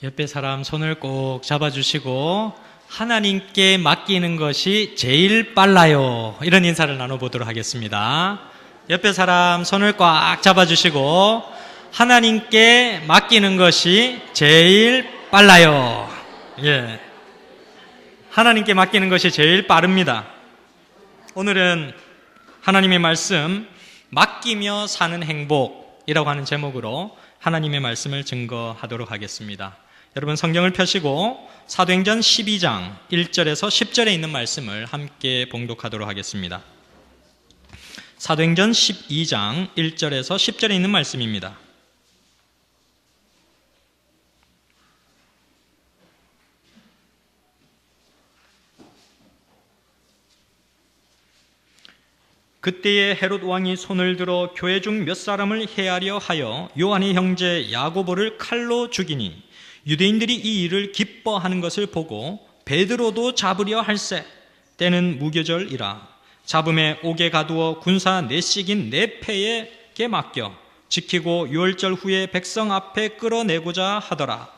옆에 사람 손을 꼭 잡아주시고 하나님께 맡기는 것이 제일 빨라요. 이런 인사를 나눠보도록 하겠습니다. 옆에 사람 손을 꽉 잡아주시고 하나님께 맡기는 것이 제일 빨라요. 예, 하나님께 맡기는 것이 제일 빠릅니다. 오늘은 하나님의 말씀 맡기며 사는 행복이라고 하는 제목으로 하나님의 말씀을 증거하도록 하겠습니다. 여러분 성경을 펴시고 사도행전 12장 1절에서 10절에 있는 말씀을 함께 봉독하도록 하겠습니다. 사도행전 12장 1절에서 10절에 있는 말씀입니다. 그때에 헤롯 왕이 손을 들어 교회 중 몇 사람을 해하려 하여 요한의 형제 야고보를 칼로 죽이니 유대인들이 이 일을 기뻐하는 것을 보고 베드로도 잡으려 할세. 때는 무교절이라 잡음에 옥에 가두어 군사 내식인 네패에게 맡겨 지키고 유월절 후에 백성 앞에 끌어내고자 하더라.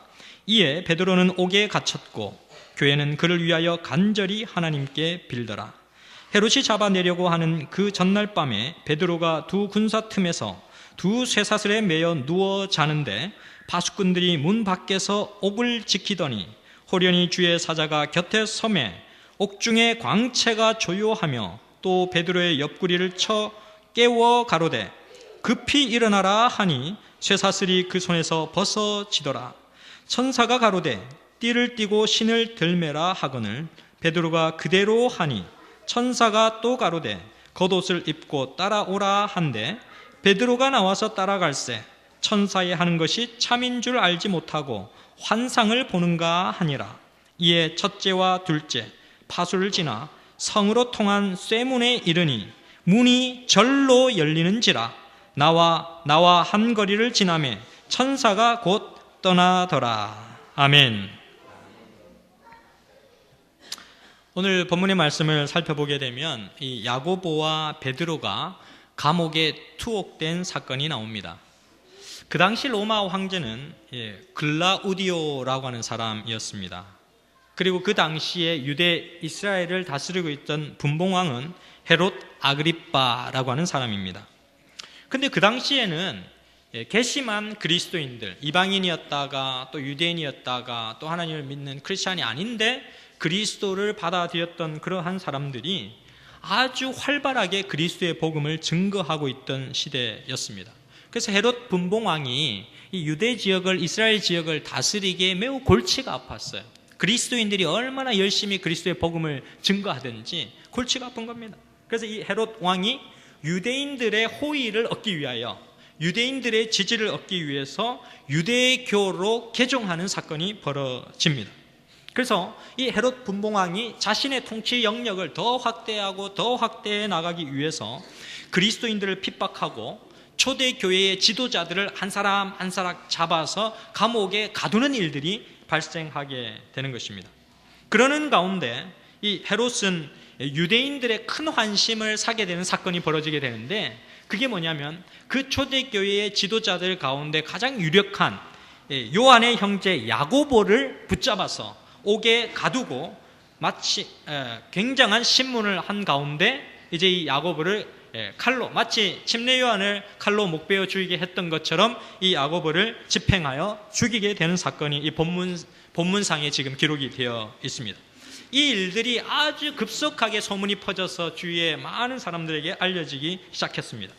이에 베드로는 옥에 갇혔고 교회는 그를 위하여 간절히 하나님께 빌더라. 헤롯이 잡아내려고 하는 그 전날 밤에 베드로가 두 군사 틈에서 두 쇠사슬에 매여 누워 자는데 파수꾼들이 문 밖에서 옥을 지키더니 호련히 주의 사자가 곁에 서매 옥중에 광채가 조요하며 또 베드로의 옆구리를 쳐 깨워 가로되 급히 일어나라 하니 쇠사슬이 그 손에서 벗어지더라. 천사가 가로되 띠를 띠고 신을 들매라 하거늘 베드로가 그대로 하니 천사가 또 가로되 겉옷을 입고 따라오라 한데 베드로가 나와서 따라갈새 천사의 하는 것이 참인 줄 알지 못하고 환상을 보는가 하니라. 이에 첫째와 둘째 파수를 지나 성으로 통한 쇠문에 이르니 문이 절로 열리는지라. 나와 한 거리를 지나매 천사가 곧 떠나더라. 아멘. 오늘 본문의 말씀을 살펴보게 되면 이 야고보와 베드로가 감옥에 투옥된 사건이 나옵니다. 그 당시 로마 황제는 글라우디오라고 하는 사람이었습니다. 그리고 그 당시에 유대 이스라엘을 다스리고 있던 분봉왕은 헤롯 아그리빠라고 하는 사람입니다. 근데 그 당시에는 괘씸한 그리스도인들, 이방인이었다가 또 유대인이었다가 또 하나님을 믿는 크리스찬이 아닌데 그리스도를 받아들였던 그러한 사람들이 아주 활발하게 그리스도의 복음을 증거하고 있던 시대였습니다. 그래서 헤롯 분봉왕이 이 유대 지역을, 이스라엘 지역을 다스리기에 매우 골치가 아팠어요. 그리스도인들이 얼마나 열심히 그리스도의 복음을 증거하든지 골치가 아픈 겁니다. 그래서 이 헤롯 왕이 유대인들의 호의를 얻기 위하여, 유대인들의 지지를 얻기 위해서 유대교로 개종하는 사건이 벌어집니다. 그래서 이 헤롯 분봉왕이 자신의 통치 영역을 더 확대하고 더 확대해 나가기 위해서 그리스도인들을 핍박하고 초대교회의 지도자들을 한 사람 한 사람 잡아서 감옥에 가두는 일들이 발생하게 되는 것입니다. 그러는 가운데 이 헤롯은 유대인들의 큰 환심을 사게 되는 사건이 벌어지게 되는데 그게 뭐냐면 그 초대교회의 지도자들 가운데 가장 유력한 요한의 형제 야고보를 붙잡아서 옥에 가두고 마치 굉장한 신문을 한 가운데 이제 이 야고보를 칼로, 마치 침례 요한을 칼로 목베어 죽이게 했던 것처럼 이 야고보를 집행하여 죽이게 되는 사건이 이 본문상에 지금 기록이 되어 있습니다. 이 일들이 아주 급속하게 소문이 퍼져서 주위에 많은 사람들에게 알려지기 시작했습니다.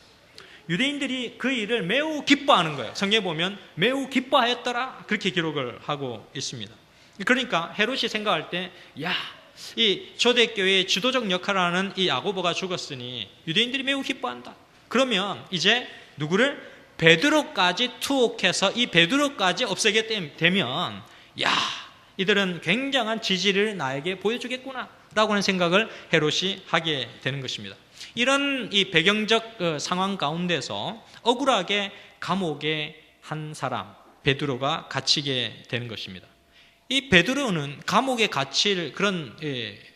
유대인들이 그 일을 매우 기뻐하는 거예요. 성경에 보면 매우 기뻐하였더라 그렇게 기록을 하고 있습니다. 그러니까 헤롯이 생각할 때 이 초대교회의 지도적 역할을 하는 이 야고보가 죽었으니 유대인들이 매우 기뻐한다. 그러면 이제 누구를? 베드로까지 투옥해서 이 베드로까지 없애게 되면 이들은 굉장한 지지를 나에게 보여주겠구나 라고 하는 생각을 헤롯이 하게 되는 것입니다. 이런 이 배경적 상황 가운데서 억울하게 감옥에 한 사람 베드로가 갇히게 되는 것입니다. 이 베드로는 감옥에 갇힐 그런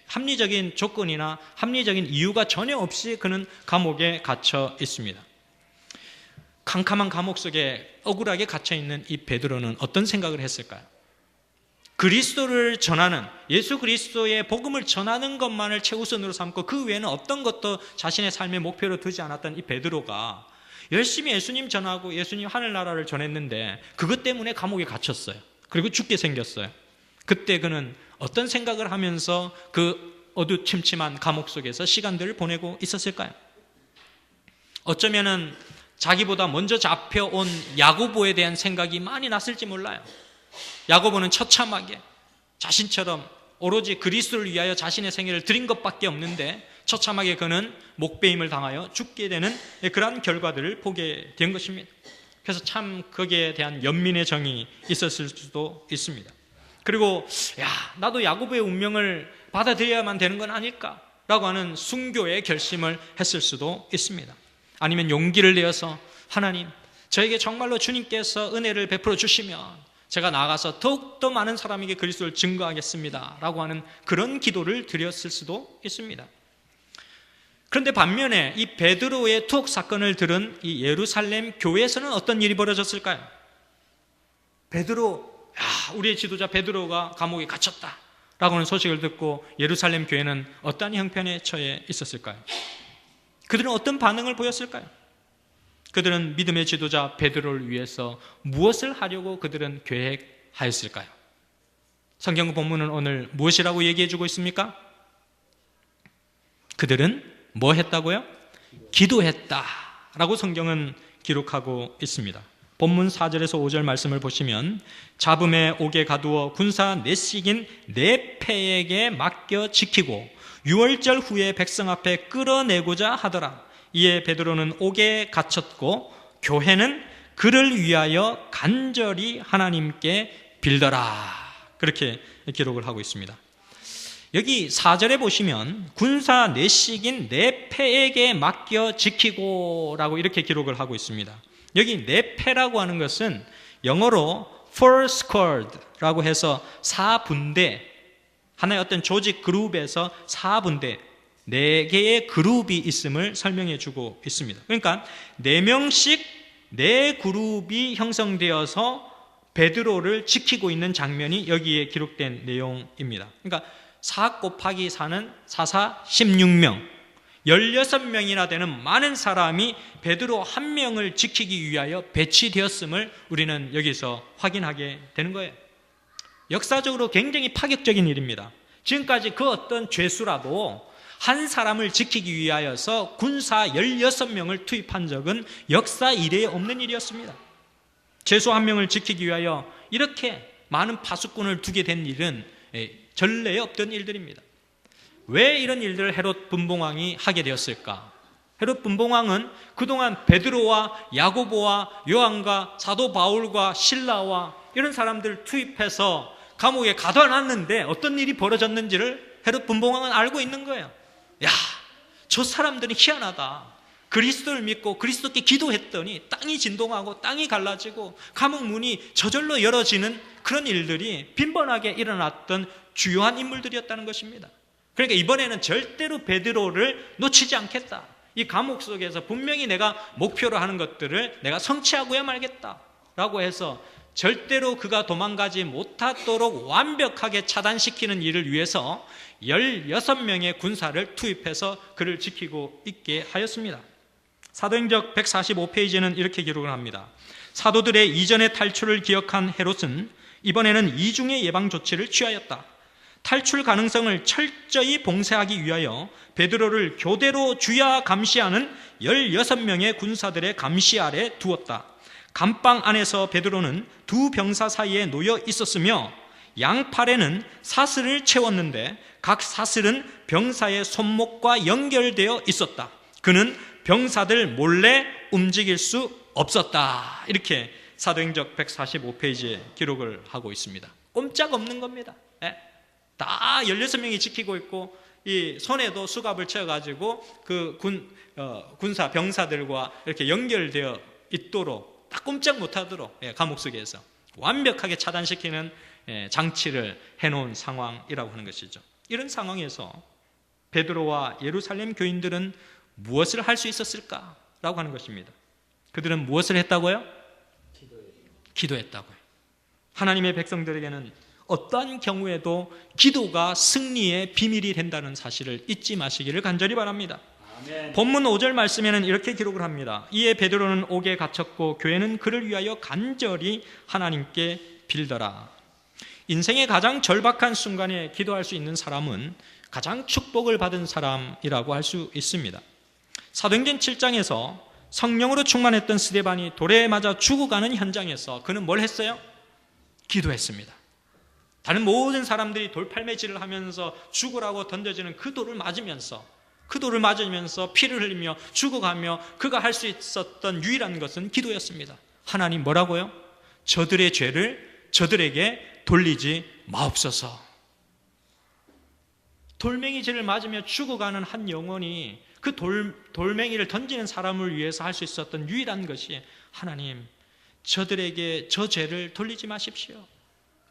합리적인 조건이나 합리적인 이유가 전혀 없이 그는 감옥에 갇혀 있습니다. 캄캄한 감옥 속에 억울하게 갇혀있는 이 베드로는 어떤 생각을 했을까요? 그리스도를 전하는, 예수 그리스도의 복음을 전하는 것만을 최우선으로 삼고 그 외에는 어떤 것도 자신의 삶의 목표로 두지 않았던 이 베드로가 열심히 예수님 전하고 예수님 하늘나라를 전했는데 그것 때문에 감옥에 갇혔어요. 그리고 죽게 생겼어요. 그때 그는 어떤 생각을 하면서 그 어두침침한 감옥 속에서 시간들을 보내고 있었을까요? 어쩌면은 자기보다 먼저 잡혀온 야고보에 대한 생각이 많이 났을지 몰라요. 야고보는 처참하게 자신처럼 오로지 그리스도를 위하여 자신의 생애를 드린 것밖에 없는데 처참하게 그는 목배임을 당하여 죽게 되는 그러한 결과들을 보게 된 것입니다. 그래서 참 거기에 대한 연민의 정이 있었을 수도 있습니다. 그리고 나도 야고보의 운명을 받아들여야만 되는 건 아닐까라고 하는 순교의 결심을 했을 수도 있습니다. 아니면 용기를 내어서 하나님, 저에게 정말로 주님께서 은혜를 베풀어 주시면 제가 나아가서 더욱더 많은 사람에게 그리스도를 증거하겠습니다 라고 하는 그런 기도를 드렸을 수도 있습니다. 그런데 반면에 이 베드로의 투옥 사건을 들은 이 예루살렘 교회에서는 어떤 일이 벌어졌을까요? 베드로, 우리의 지도자 베드로가 감옥에 갇혔다 라고 하는 소식을 듣고 예루살렘 교회는 어떠한 형편에 처해 있었을까요? 그들은 어떤 반응을 보였을까요? 그들은 믿음의 지도자 베드로를 위해서 무엇을 하려고 그들은 계획하였을까요? 성경 본문은 오늘 무엇이라고 얘기해주고 있습니까? 그들은 뭐 했다고요? 기도했다라고 성경은 기록하고 있습니다. 본문 4절에서 5절 말씀을 보시면 잡음에 옥에 가두어 군사 넷씩인 네 패에게 맡겨 지키고 6월절 후에 백성 앞에 끌어내고자 하더라. 이에 베드로는 옥에 갇혔고 교회는 그를 위하여 간절히 하나님께 빌더라. 그렇게 기록을 하고 있습니다. 여기 4절에 보시면 군사 넷씩인 네 패에게 맡겨 지키고 라고 이렇게 기록을 하고 있습니다. 여기 네 패라고 하는 것은 영어로 four squad 라고 해서 4분대, 하나의 어떤 조직 그룹에서 4분대, 4개의 그룹이 있음을 설명해 주고 있습니다. 그러니까 4명씩 4그룹이 형성되어서 베드로를 지키고 있는 장면이 여기에 기록된 내용입니다. 그러니까 4 곱하기 4는 4, 16명, 16명이나 되는 많은 사람이 베드로 한 명을 지키기 위하여 배치되었음을 우리는 여기서 확인하게 되는 거예요. 역사적으로 굉장히 파격적인 일입니다. 지금까지 그 어떤 죄수라도 한 사람을 지키기 위하여서 군사 16명을 투입한 적은 역사 이래에 없는 일이었습니다. 죄수 한 명을 지키기 위하여 이렇게 많은 파수꾼을 두게 된 일은 전례에 없던 일들입니다. 왜 이런 일들을 헤롯 분봉왕이 하게 되었을까? 헤롯 분봉왕은 그동안 베드로와 야고보와 요한과 사도 바울과 실라와 이런 사람들을 투입해서 감옥에 가둬놨는데 어떤 일이 벌어졌는지를 헤롯 분봉왕은 알고 있는 거예요. 저 사람들은 희한하다. 그리스도를 믿고 그리스도께 기도했더니 땅이 진동하고 땅이 갈라지고 감옥 문이 저절로 열어지는 그런 일들이 빈번하게 일어났던 주요한 인물들이었다는 것입니다. 그러니까 이번에는 절대로 베드로를 놓치지 않겠다. 이 감옥 속에서 분명히 내가 목표로 하는 것들을 내가 성취하고야 말겠다라고 해서 절대로 그가 도망가지 못하도록 완벽하게 차단시키는 일을 위해서 16명의 군사를 투입해서 그를 지키고 있게 하였습니다. 사도행적 145페이지는 이렇게 기록을 합니다. 사도들의 이전의 탈출을 기억한 헤롯은 이번에는 이중의 예방 조치를 취하였다. 탈출 가능성을 철저히 봉쇄하기 위하여 베드로를 교대로 주야 감시하는 16명의 군사들의 감시 아래 두었다. 감방 안에서 베드로는 두 병사 사이에 놓여 있었으며 양팔에는 사슬을 채웠는데 각 사슬은 병사의 손목과 연결되어 있었다. 그는 병사들 몰래 움직일 수 없었다. 이렇게 사도행적 145페이지에 기록을 하고 있습니다. 꼼짝없는 겁니다. 다 16명이 지키고 있고 이 손에도 수갑을 채워가지고 그 군사 병사들과 이렇게 연결되어 있도록 딱 꼼짝 못하도록 감옥 속에서 완벽하게 차단시키는 장치를 해놓은 상황이라고 하는 것이죠. 이런 상황에서 베드로와 예루살렘 교인들은 무엇을 할 수 있었을까라고 하는 것입니다. 그들은 무엇을 했다고요? 기도했다고요. 하나님의 백성들에게는 어떠한 경우에도 기도가 승리의 비밀이 된다는 사실을 잊지 마시기를 간절히 바랍니다. 아멘. 본문 5절 말씀에는 이렇게 기록을 합니다. 이에 베드로는 옥에 갇혔고 교회는 그를 위하여 간절히 하나님께 빌더라. 인생의 가장 절박한 순간에 기도할 수 있는 사람은 가장 축복을 받은 사람이라고 할 수 있습니다. 사도행전 7장에서 성령으로 충만했던 스데반이 돌에 맞아 죽어가는 현장에서 그는 뭘 했어요? 기도했습니다. 다른 모든 사람들이 돌팔매질을 하면서 죽으라고 던져지는 그 돌을 맞으면서 피를 흘리며 죽어가며 그가 할 수 있었던 유일한 것은 기도였습니다. 하나님 뭐라고요? 저들의 죄를 저들에게 돌리지 마옵소서. 돌멩이질을 맞으며 죽어가는 한 영혼이 그 돌멩이를 던지는 사람을 위해서 할 수 있었던 유일한 것이 하나님 저들에게 저 죄를 돌리지 마십시오.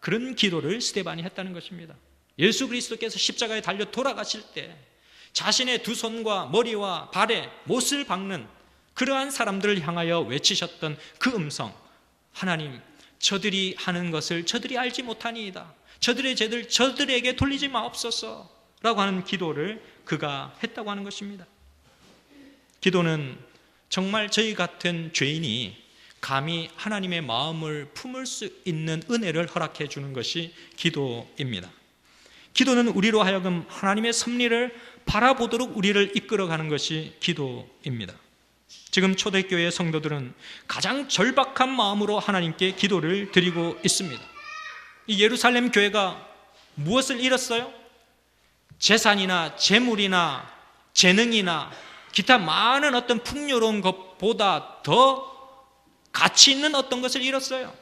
그런 기도를 스데반이 했다는 것입니다. 예수 그리스도께서 십자가에 달려 돌아가실 때 자신의 두 손과 머리와 발에 못을 박는 그러한 사람들을 향하여 외치셨던 그 음성, 하나님 저들이 하는 것을 저들이 알지 못하니이다. 저들의 죄를 저들에게 돌리지 마옵소서 라고 하는 기도를 그가 했다고 하는 것입니다. 기도는 정말 저희 같은 죄인이 감히 하나님의 마음을 품을 수 있는 은혜를 허락해 주는 것이 기도입니다. 기도는 우리로 하여금 하나님의 섭리를 바라보도록 우리를 이끌어가는 것이 기도입니다. 지금 초대교회 성도들은 가장 절박한 마음으로 하나님께 기도를 드리고 있습니다. 이 예루살렘 교회가 무엇을 잃었어요? 재산이나 재물이나 재능이나 기타 많은 어떤 풍요로운 것보다 더 가치 있는 어떤 것을 잃었어요.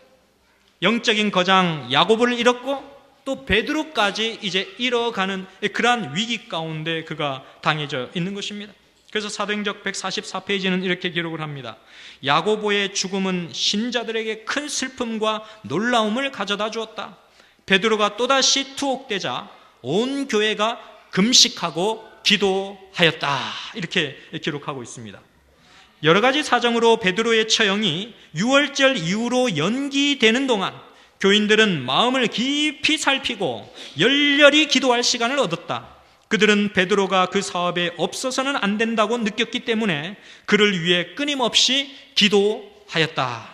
영적인 거장 야고보를 잃었고 또 베드로까지 이제 잃어가는 그러한 위기 가운데 그가 당해져 있는 것입니다. 그래서 사도행전 144페이지는 이렇게 기록을 합니다. 야고보의 죽음은 신자들에게 큰 슬픔과 놀라움을 가져다 주었다. 베드로가 또다시 투옥되자 온 교회가 금식하고 기도하였다. 이렇게 기록하고 있습니다. 여러 가지 사정으로 베드로의 처형이 6월절 이후로 연기되는 동안 교인들은 마음을 깊이 살피고 열렬히 기도할 시간을 얻었다. 그들은 베드로가 그 사업에 없어서는 안 된다고 느꼈기 때문에 그를 위해 끊임없이 기도하였다.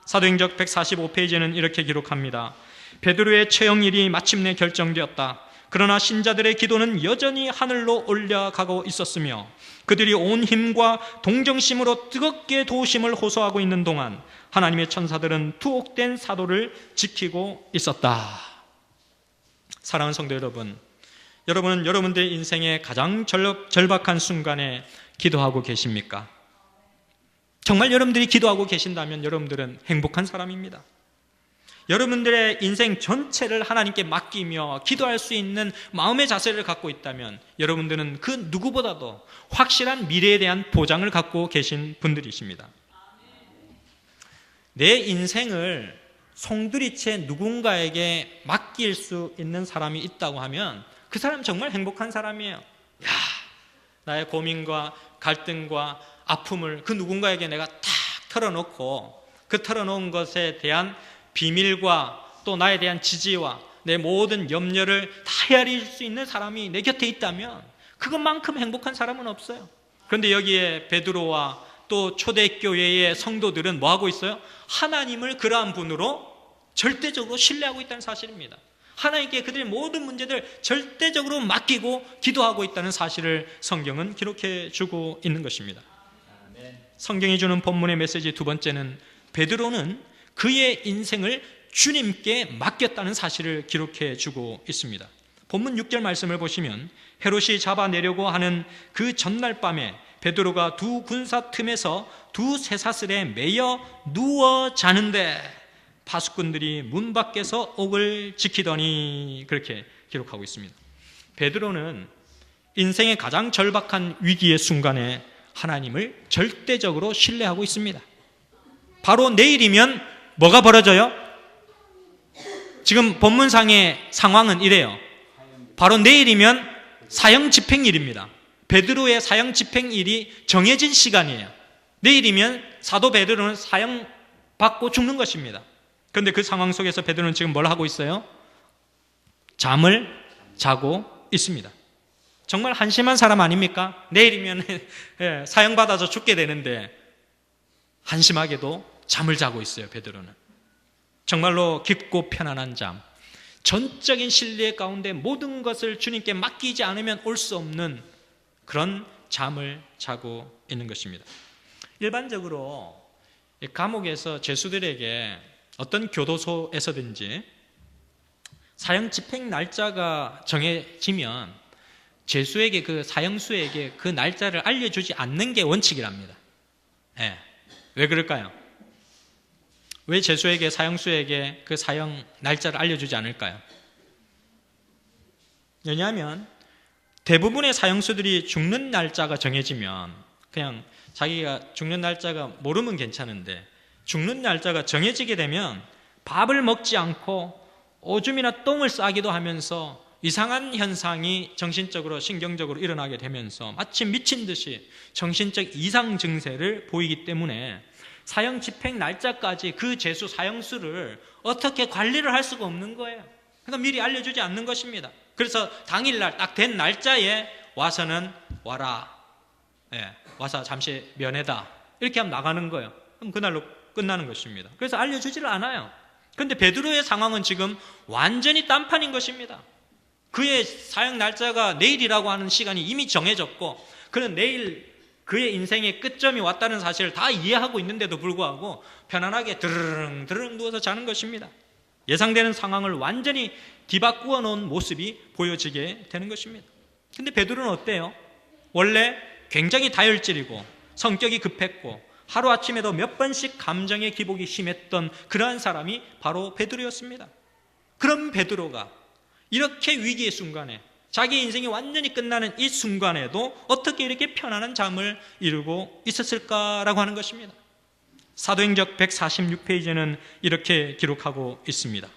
사도행전 145페이지에는 이렇게 기록합니다. 베드로의 처형일이 마침내 결정되었다. 그러나 신자들의 기도는 여전히 하늘로 올라가고 있었으며 그들이 온 힘과 동정심으로 뜨겁게 도우심을 호소하고 있는 동안 하나님의 천사들은 투옥된 사도를 지키고 있었다. 사랑하는 성도 여러분, 여러분은 여러분들의 인생의 가장 절박한 순간에 기도하고 계십니까? 정말 여러분들이 기도하고 계신다면 여러분들은 행복한 사람입니다. 여러분들의 인생 전체를 하나님께 맡기며 기도할 수 있는 마음의 자세를 갖고 있다면 여러분들은 그 누구보다도 확실한 미래에 대한 보장을 갖고 계신 분들이십니다. 내 인생을 송두리째 누군가에게 맡길 수 있는 사람이 있다고 하면 그 사람 정말 행복한 사람이에요. 야, 나의 고민과 갈등과 아픔을 그 누군가에게 내가 탁 털어놓고 그 털어놓은 것에 대한 비밀과 또 나에 대한 지지와 내 모든 염려를 다 헤아릴 수 있는 사람이 내 곁에 있다면 그것만큼 행복한 사람은 없어요. 그런데 여기에 베드로와 또 초대교회의 성도들은 뭐하고 있어요? 하나님을 그러한 분으로 절대적으로 신뢰하고 있다는 사실입니다. 하나님께 그들의 모든 문제들 절대적으로 맡기고 기도하고 있다는 사실을 성경은 기록해 주고 있는 것입니다. 성경이 주는 본문의 메시지 두 번째는 베드로는 그의 인생을 주님께 맡겼다는 사실을 기록해 주고 있습니다. 본문 6절 말씀을 보시면 헤롯이 잡아내려고 하는 그 전날 밤에 베드로가 두 군사 틈에서 두 쇠사슬에 매여 누워 자는데 파수꾼들이 문 밖에서 옥을 지키더니 그렇게 기록하고 있습니다. 베드로는 인생의 가장 절박한 위기의 순간에 하나님을 절대적으로 신뢰하고 있습니다. 바로 내일이면 뭐가 벌어져요? 지금 본문상의 상황은 이래요. 바로 내일이면 사형 집행일입니다. 베드로의 사형 집행일이 정해진 시간이에요. 내일이면 사도 베드로는 사형 받고 죽는 것입니다. 그런데 그 상황 속에서 베드로는 지금 뭘 하고 있어요? 잠을 자고 있습니다. 정말 한심한 사람 아닙니까? 내일이면 사형받아서 죽게 되는데 한심하게도 잠을 자고 있어요. 베드로는 정말로 깊고 편안한 잠, 전적인 신뢰 가운데 모든 것을 주님께 맡기지 않으면 올 수 없는 그런 잠을 자고 있는 것입니다. 일반적으로 감옥에서 죄수들에게 어떤 교도소에서든지 사형 집행 날짜가 정해지면 죄수에게, 그 사형수에게 그 날짜를 알려주지 않는 게 원칙이랍니다. 왜 그럴까요? 왜 죄수에게, 사형수에게 그 사형 날짜를 알려주지 않을까요? 왜냐하면 대부분의 사형수들이 죽는 날짜가 정해지면 그냥 자기가 죽는 날짜가 모르면 괜찮은데, 죽는 날짜가 정해지게 되면 밥을 먹지 않고 오줌이나 똥을 싸기도 하면서 이상한 현상이 정신적으로, 신경적으로 일어나게 되면서 마치 미친 듯이 정신적 이상 증세를 보이기 때문에 사형 집행 날짜까지 그 죄수 사형수를 어떻게 관리를 할 수가 없는 거예요. 그러니까 미리 알려주지 않는 것입니다. 그래서 당일날 딱 된 날짜에 와서는 와라, 와서 잠시 면회다, 이렇게 하면 나가는 거예요. 그럼 그날로 끝나는 것입니다. 그래서 알려주지를 않아요. 그런데 베드로의 상황은 지금 완전히 딴판인 것입니다. 그의 사형 날짜가 내일이라고 하는 시간이 이미 정해졌고, 그는 내일 그의 인생의 끝점이 왔다는 사실을 다 이해하고 있는데도 불구하고 편안하게 드르릉 누워서 자는 것입니다. 예상되는 상황을 완전히 뒤바꾸어 놓은 모습이 보여지게 되는 것입니다. 근데 베드로는 어때요? 원래 굉장히 다혈질이고 성격이 급했고 하루아침에도 몇 번씩 감정의 기복이 심했던 그러한 사람이 바로 베드로였습니다. 그런 베드로가 이렇게 위기의 순간에, 자기 인생이 완전히 끝나는 이 순간에도 어떻게 이렇게 편안한 잠을 이루고 있었을까라고 하는 것입니다. 사도행적 146페이지는 이렇게 기록하고 있습니다.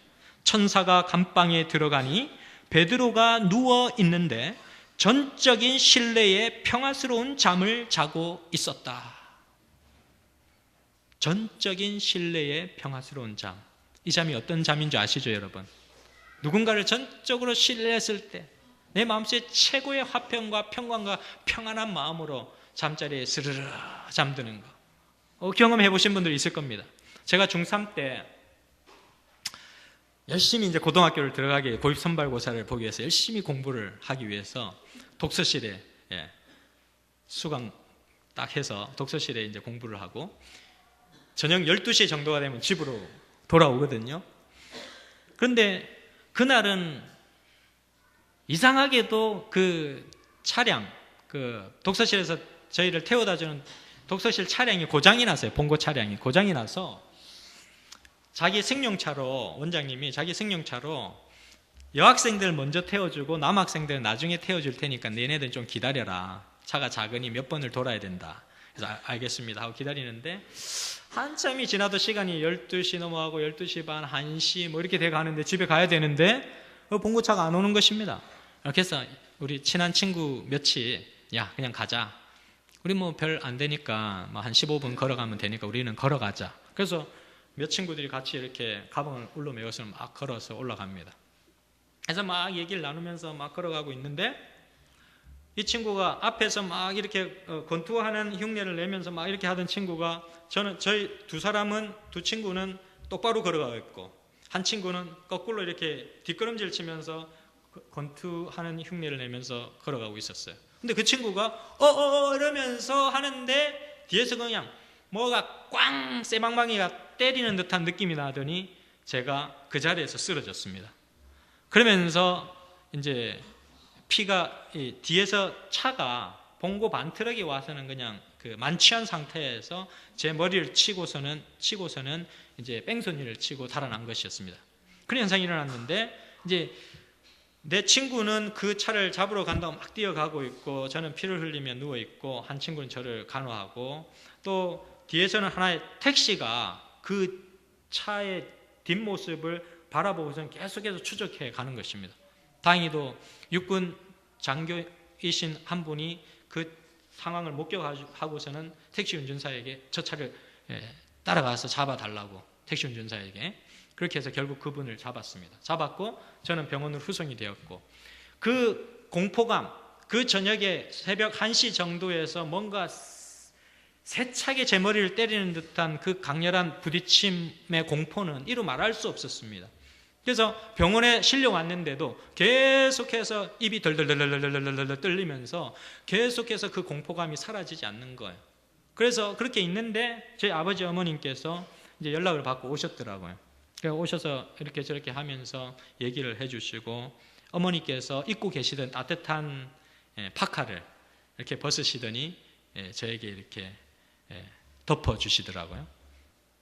천사가 감방에 들어가니 베드로가 누워 있는데 전적인 신뢰의 평화스러운 잠을 자고 있었다. 전적인 신뢰의 평화스러운 잠. 이 잠이 어떤 잠인 줄 아시죠, 여러분? 누군가를 전적으로 신뢰했을 때 내 마음속에 최고의 화평과 평강과 평안한 마음으로 잠자리에 스르르 잠드는 거, 경험해 보신 분들이 있을 겁니다. 제가 중3 때 열심히 이제 고등학교를 들어가기, 고입 선발고사를 보기 위해서 열심히 공부를 하기 위해서 독서실에, 수강 딱 해서 독서실에 이제 공부를 하고 저녁 12시 정도가 되면 집으로 돌아오거든요. 그런데 그날은 이상하게도 그 차량, 그 독서실에서 저희를 태워다 주는 독서실 차량이 고장이 났어요. 봉고 차량이 고장이 나서 자기 승용차로, 원장님이 자기 승용차로 여학생들 먼저 태워주고 남학생들 나중에 태워줄 테니까 너네들 좀 기다려라, 차가 작으니 몇 번을 돌아야 된다. 그래서 알겠습니다 하고 기다리는데 한참이 지나도 시간이 12시 넘어가고 12시 반, 1시 뭐 이렇게 돼가는데 집에 가야 되는데 봉고차가 안 오는 것입니다. 이렇게 해서 우리 친한 친구 몇이, 야 그냥 가자, 우리 뭐 별 안 되니까 뭐 한 15분 걸어가면 되니까 우리는 걸어가자. 그래서 몇 친구들이 같이 이렇게 가방을 울러매어서 막 걸어서 올라갑니다. 그래서 막 얘기를 나누면서 막 걸어가고 있는데 이 친구가 앞에서 막 이렇게 권투하는 흉내를 내면서 막 이렇게 하던 친구가, 저희 두 친구는 똑바로 걸어가고 있고 한 친구는 거꾸로 이렇게 뒷걸음질 치면서 권투하는 흉내를 내면서 걸어가고 있었어요. 근데 그 친구가 이러면서 하는데 뒤에서 그냥 뭐가 꽝 쇠방망이가 때리는 듯한 느낌이 나더니 제가 그 자리에서 쓰러졌습니다. 그러면서 이제 피가, 뒤에서 차가 봉고 반트럭이 와서는 그냥 그 만취한 상태에서 제 머리를 치고서는 이제 뺑소니를 치고 달아난 것이었습니다. 그런 현상이 일어났는데 이제 내 친구는 그 차를 잡으러 간다고 막 뛰어가고 있고 저는 피를 흘리며 누워 있고 한 친구는 저를 간호하고 또 뒤에서는 하나의 택시가 그 차의 뒷모습을 바라보고서는 계속해서 추적해 가는 것입니다. 다행히도 육군 장교이신 한 분이 그 상황을 목격하고서는 택시 운전사에게 저 차를 따라가서 잡아달라고 택시 운전사에게 그렇게 해서 결국 그분을 잡았습니다. 잡았고 저는 병원으로 후송이 되었고, 그 공포감, 그 저녁에 새벽 1시 정도에서 뭔가 세차게 제 머리를 때리는 듯한 그 강렬한 부딪힘의 공포는 이루 말할 수 없었습니다. 그래서 병원에 실려왔는데도 계속해서 입이 덜덜덜덜덜덜 떨리면서 계속해서 그 공포감이 사라지지 않는 거예요. 그래서 그렇게 있는데 저희 아버지 어머님께서 이제 연락을 받고 오셨더라고요. 오셔서 이렇게 저렇게 하면서 얘기를 해주시고, 어머니께서 입고 계시던 따뜻한 파카를 이렇게 벗으시더니 저에게 이렇게 덮어주시더라고요.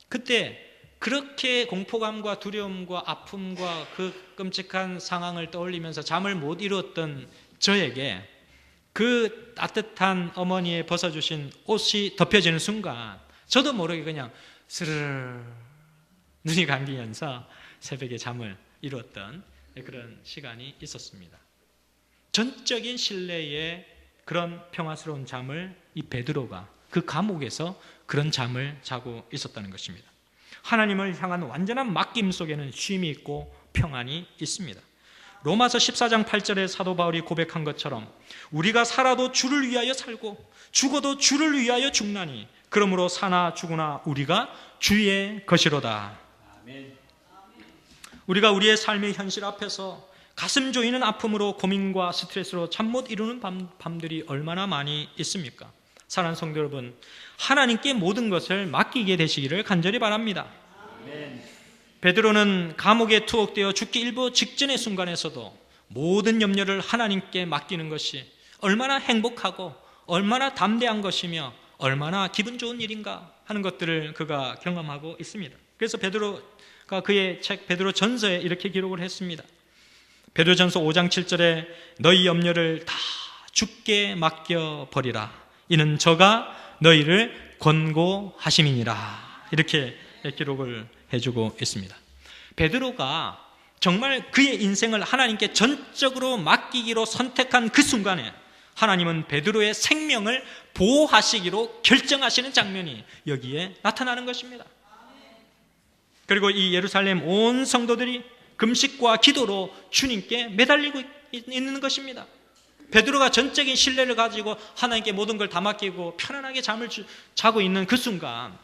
그때 그렇게 공포감과 두려움과 아픔과 그 끔찍한 상황을 떠올리면서 잠을 못 이루었던 저에게 그 따뜻한 어머니의 벗어주신 옷이 덮여지는 순간 저도 모르게 그냥 스르르 눈이 감기면서 새벽에 잠을 이루었던 그런 시간이 있었습니다. 전적인 신뢰의 그런 평화스러운 잠을 이 베드로가 그 감옥에서 그런 잠을 자고 있었다는 것입니다. 하나님을 향한 완전한 맡김 속에는 쉼이 있고 평안이 있습니다. 로마서 14장 8절에 사도 바울이 고백한 것처럼 우리가 살아도 주를 위하여 살고 죽어도 주를 위하여 죽나니 그러므로 사나 죽으나 우리가 주의 것이로다. 아멘. 우리가 우리의 삶의 현실 앞에서 가슴 조이는 아픔으로 고민과 스트레스로 잠 못 이루는 밤들이 얼마나 많이 있습니까? 사랑하는 성도 여러분, 하나님께 모든 것을 맡기게 되시기를 간절히 바랍니다. 아멘. 베드로는 감옥에 투옥되어 죽기 일보 직전의 순간에서도 모든 염려를 하나님께 맡기는 것이 얼마나 행복하고 얼마나 담대한 것이며 얼마나 기분 좋은 일인가 하는 것들을 그가 경험하고 있습니다. 그래서 베드로가 그의 책 베드로 전서에 이렇게 기록을 했습니다. 베드로전서 5장 7절에 너희 염려를 다 주께 맡겨버리라. 이는 저가 너희를 권고하심이니라. 이렇게 기록을 해주고 있습니다. 베드로가 정말 그의 인생을 하나님께 전적으로 맡기기로 선택한 그 순간에 하나님은 베드로의 생명을 보호하시기로 결정하시는 장면이 여기에 나타나는 것입니다. 그리고 이 예루살렘 온 성도들이 금식과 기도로 주님께 매달리고 있는 것입니다. 베드로가 전적인 신뢰를 가지고 하나님께 모든 걸 다 맡기고 편안하게 잠을 자고 있는 그 순간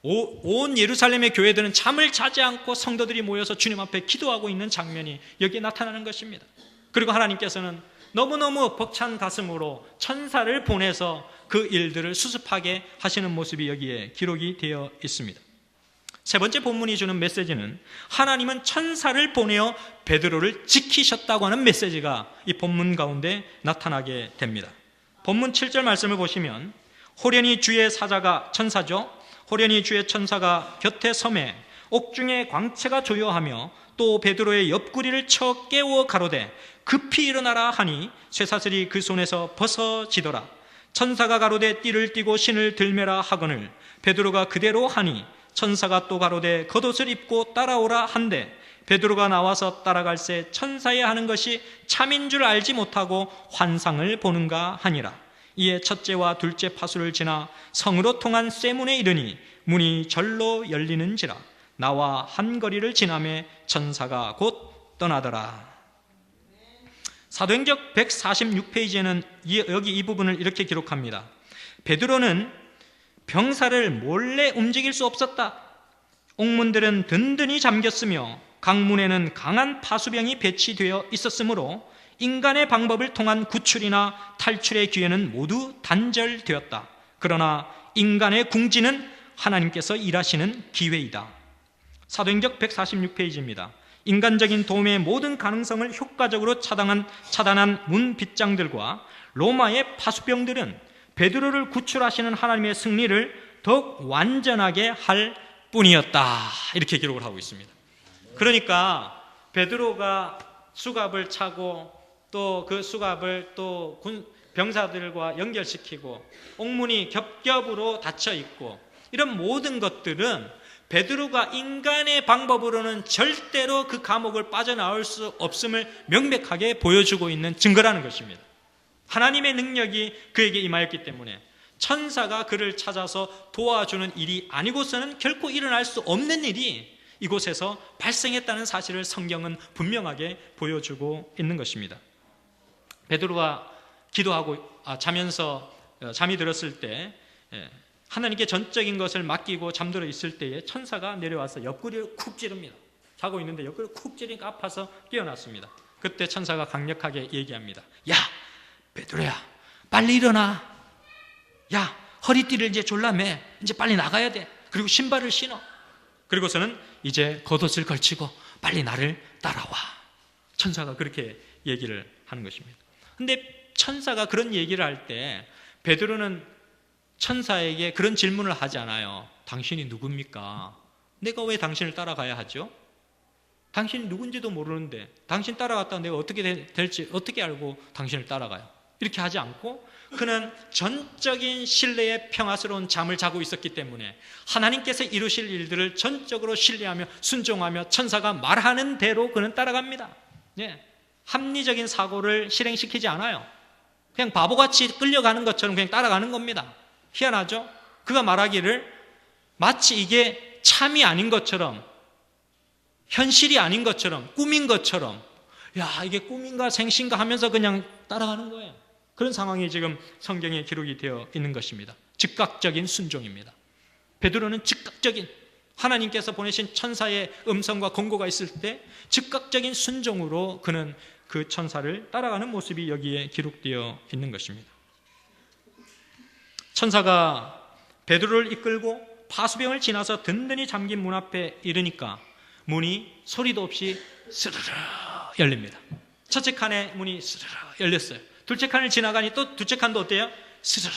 온 예루살렘의 교회들은 잠을 자지 않고 성도들이 모여서 주님 앞에 기도하고 있는 장면이 여기에 나타나는 것입니다. 그리고 하나님께서는 너무너무 벅찬 가슴으로 천사를 보내서 그 일들을 수습하게 하시는 모습이 여기에 기록이 되어 있습니다. 세 번째 본문이 주는 메시지는 하나님은 천사를 보내어 베드로를 지키셨다고 하는 메시지가 이 본문 가운데 나타나게 됩니다. 본문 7절 말씀을 보시면 호련히 주의 사자가 천사죠. 호련히 주의 천사가 곁에 섬에 옥중에 광채가 조여하며 또 베드로의 옆구리를 쳐 깨워 가로되 급히 일어나라 하니 쇠사슬이 그 손에서 벗어지더라. 천사가 가로되 띠를 띠고 신을 들매라 하거늘 베드로가 그대로 하니 천사가 또 가로되 겉옷을 입고 따라오라 한데 베드로가 나와서 따라갈새 천사의 하는 것이 참인 줄 알지 못하고 환상을 보는가 하니라. 이에 첫째와 둘째 파수를 지나 성으로 통한 쇠문에 이르니 문이 절로 열리는지라. 나와 한 거리를 지나매 천사가 곧 떠나더라. 사도행전 146페이지에는 여기 이 부분을 이렇게 기록합니다. 베드로는 병사를 몰래 움직일 수 없었다. 옥문들은 든든히 잠겼으며 강문에는 강한 파수병이 배치되어 있었으므로 인간의 방법을 통한 구출이나 탈출의 기회는 모두 단절되었다. 그러나 인간의 궁지는 하나님께서 일하시는 기회이다. 사도행전 146페이지입니다. 인간적인 도움의 모든 가능성을 효과적으로 차단한 문 빗장들과 로마의 파수병들은 베드로를 구출하시는 하나님의 승리를 더욱 완전하게 할 뿐이었다. 이렇게 기록을 하고 있습니다. 그러니까 베드로가 수갑을 차고 또 그 수갑을 또 병사들과 연결시키고 옥문이 겹겹으로 닫혀 있고 이런 모든 것들은 베드로가 인간의 방법으로는 절대로 그 감옥을 빠져나올 수 없음을 명백하게 보여주고 있는 증거라는 것입니다. 하나님의 능력이 그에게 임하였기 때문에 천사가 그를 찾아서 도와주는 일이 아니고서는 결코 일어날 수 없는 일이 이곳에서 발생했다는 사실을 성경은 분명하게 보여주고 있는 것입니다. 베드로가 기도하고 자면서 잠이 들었을 때 하나님께 전적인 것을 맡기고 잠들어 있을 때에 천사가 내려와서 옆구리를 쿡 찌릅니다. 자고 있는데 옆구리를 쿡 찌르니까 아파서 깨어났습니다. 그때 천사가 강력하게 얘기합니다. 야, 베드로야, 빨리 일어나. 야, 허리띠를 이제 졸라매. 이제 빨리 나가야 돼. 그리고 신발을 신어. 그리고서는 이제 겉옷을 걸치고 빨리 나를 따라와. 천사가 그렇게 얘기를 하는 것입니다. 근데 천사가 그런 얘기를 할 때 베드로는 천사에게 그런 질문을 하지 않아요. 당신이 누굽니까? 내가 왜 당신을 따라가야 하죠? 당신이 누군지도 모르는데 당신 따라갔다가 내가 어떻게 될지 어떻게 알고 당신을 따라가요? 이렇게 하지 않고 그는 전적인 신뢰의 평화스러운 잠을 자고 있었기 때문에 하나님께서 이루실 일들을 전적으로 신뢰하며 순종하며 천사가 말하는 대로 그는 따라갑니다. 합리적인 사고를 실행시키지 않아요. 그냥 바보같이 끌려가는 것처럼 그냥 따라가는 겁니다. 희한하죠? 그가 말하기를 마치 이게 참이 아닌 것처럼, 현실이 아닌 것처럼, 꿈인 것처럼, 야, 이게 꿈인가 생신가 하면서 그냥 따라가는 거예요. 그런 상황이 지금 성경에 기록이 되어 있는 것입니다. 즉각적인 순종입니다. 베드로는 즉각적인, 하나님께서 보내신 천사의 음성과 권고가 있을 때 즉각적인 순종으로 그는 그 천사를 따라가는 모습이 여기에 기록되어 있는 것입니다. 천사가 베드로를 이끌고 파수병을 지나서 든든히 잠긴 문 앞에 이르니까 문이 소리도 없이 스르르 열립니다. 첫째 칸의 문이 스르르 열렸어요. 둘째 칸을 지나가니 또 둘째 칸도 어때요? 스르르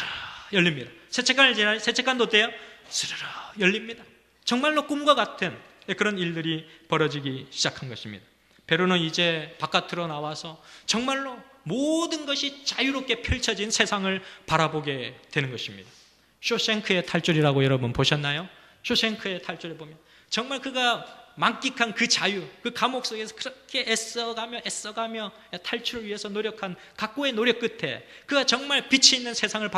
열립니다. 셋째 칸을 지나니 셋째 칸도 어때요? 스르르 열립니다. 정말로 꿈과 같은 그런 일들이 벌어지기 시작한 것입니다. 베드로는 이제 바깥으로 나와서 정말로 모든 것이 자유롭게 펼쳐진 세상을 바라보게 되는 것입니다. 쇼생크의 탈출이라고 여러분 보셨나요? 쇼생크의 탈출에 보면 정말 그가 만끽한 그 자유, 그 감옥 속에서 그렇게 애써가며 탈출을 위해서 노력한 각고의 노력 끝에 그가 정말 빛이 있는 세상을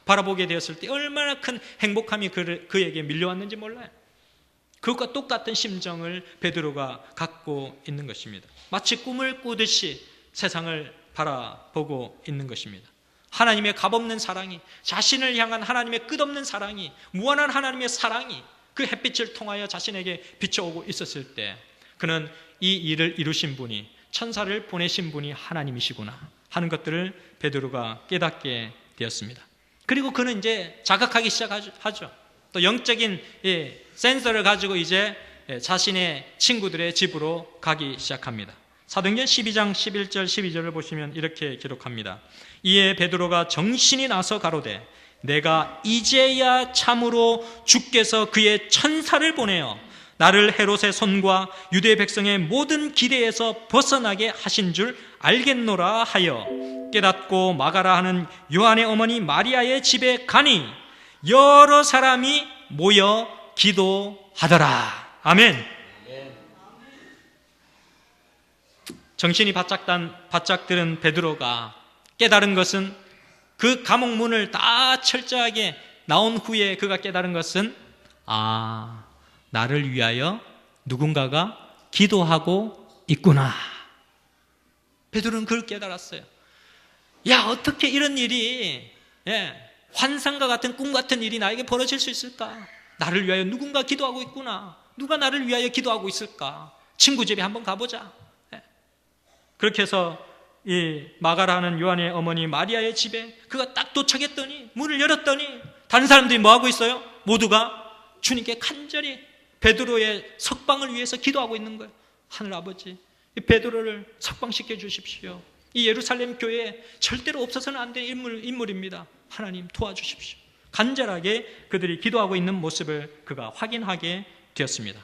바라보게 되었을 때 얼마나 큰 행복함이 그에게 밀려왔는지 몰라요. 그것과 똑같은 심정을 베드로가 갖고 있는 것입니다. 마치 꿈을 꾸듯이 세상을 바라보고 있는 것입니다. 하나님의 값없는 사랑이, 자신을 향한 하나님의 끝없는 사랑이, 무한한 하나님의 사랑이 그 햇빛을 통하여 자신에게 비춰오고 있었을 때 그는 이 일을 이루신 분이, 천사를 보내신 분이 하나님이시구나 하는 것들을 베드로가 깨닫게 되었습니다. 그리고 그는 이제 자각하기 시작하죠. 또 영적인 센서를 가지고 이제 자신의 친구들의 집으로 가기 시작합니다. 사도행전 12장 11절 12절을 보시면 이렇게 기록합니다. 이에 베드로가 정신이 나서 가로되 내가 이제야 참으로 주께서 그의 천사를 보내어 나를 헤롯의 손과 유대 백성의 모든 기대에서 벗어나게 하신 줄 알겠노라 하여 깨닫고 마가라 하는 요한의 어머니 마리아의 집에 가니 여러 사람이 모여 기도하더라. 아멘. 정신이 바짝 들은 베드로가 깨달은 것은 그 감옥 문을 다 철저하게 나온 후에 그가 깨달은 것은 나를 위하여 누군가가 기도하고 있구나. 베드로는 그걸 깨달았어요. 야, 어떻게 이런 일이 환상과 같은 꿈 같은 일이 나에게 벌어질 수 있을까? 나를 위하여 누군가 기도하고 있구나. 누가 나를 위하여 기도하고 있을까? 친구 집에 한번 가보자. 그렇게 해서 이 마가라는 요한의 어머니 마리아의 집에 그가 딱 도착했더니 문을 열었더니 다른 사람들이 뭐하고 있어요? 모두가 주님께 간절히 베드로의 석방을 위해서 기도하고 있는 거예요. 하늘 아버지, 이 베드로를 석방시켜 주십시오. 이 예루살렘 교회에 절대로 없어서는 안 될 인물입니다. 하나님 도와주십시오. 간절하게 그들이 기도하고 있는 모습을 그가 확인하게 되었습니다.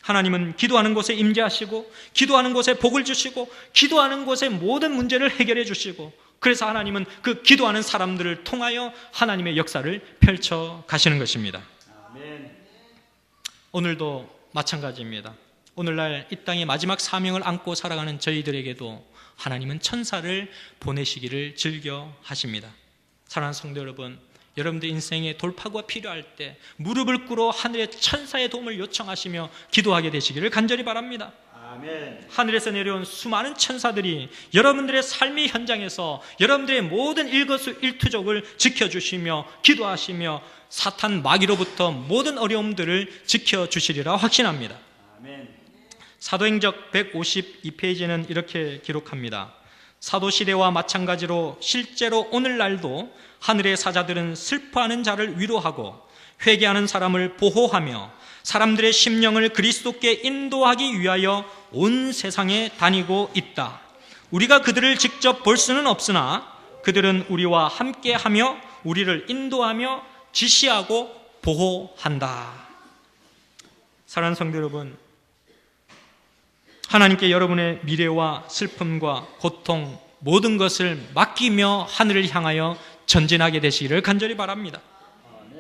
하나님은 기도하는 곳에 임재하시고 기도하는 곳에 복을 주시고 기도하는 곳에 모든 문제를 해결해 주시고 그래서 하나님은 그 기도하는 사람들을 통하여 하나님의 역사를 펼쳐 가시는 것입니다. 아멘. 오늘도 마찬가지입니다. 오늘날 이 땅의 마지막 사명을 안고 살아가는 저희들에게도 하나님은 천사를 보내시기를 즐겨 하십니다. 사랑하는 성도 여러분, 여러분들 인생에 돌파구가 필요할 때 무릎을 꿇어 하늘의 천사의 도움을 요청하시며 기도하게 되시기를 간절히 바랍니다. 아멘. 하늘에서 내려온 수많은 천사들이 여러분들의 삶의 현장에서 여러분들의 모든 일거수일투족을 지켜주시며 기도하시며 사탄 마귀로부터 모든 어려움들을 지켜주시리라 확신합니다. 아멘. 사도행적 152페이지는 이렇게 기록합니다. 사도시대와 마찬가지로 실제로 오늘날도 하늘의 사자들은 슬퍼하는 자를 위로하고 회개하는 사람을 보호하며 사람들의 심령을 그리스도께 인도하기 위하여 온 세상에 다니고 있다. 우리가 그들을 직접 볼 수는 없으나 그들은 우리와 함께하며 우리를 인도하며 지시하고 보호한다. 사랑하는 성도 여러분, 하나님께 여러분의 미래와 슬픔과 고통 모든 것을 맡기며 하늘을 향하여 전진하게 되시기를 간절히 바랍니다.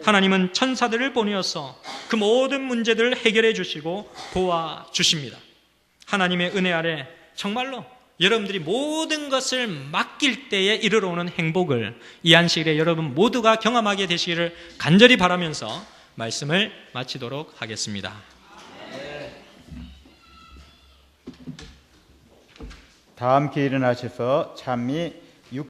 하나님은 천사들을 보내어서 그 모든 문제들을 해결해 주시고 도와주십니다. 하나님의 은혜 아래 정말로 여러분들이 모든 것을 맡길 때에 이르러 오는 행복을 이 안식일에 여러분 모두가 경험하게 되시기를 간절히 바라면서 말씀을 마치도록 하겠습니다. 다 함께 일어나셔서 찬미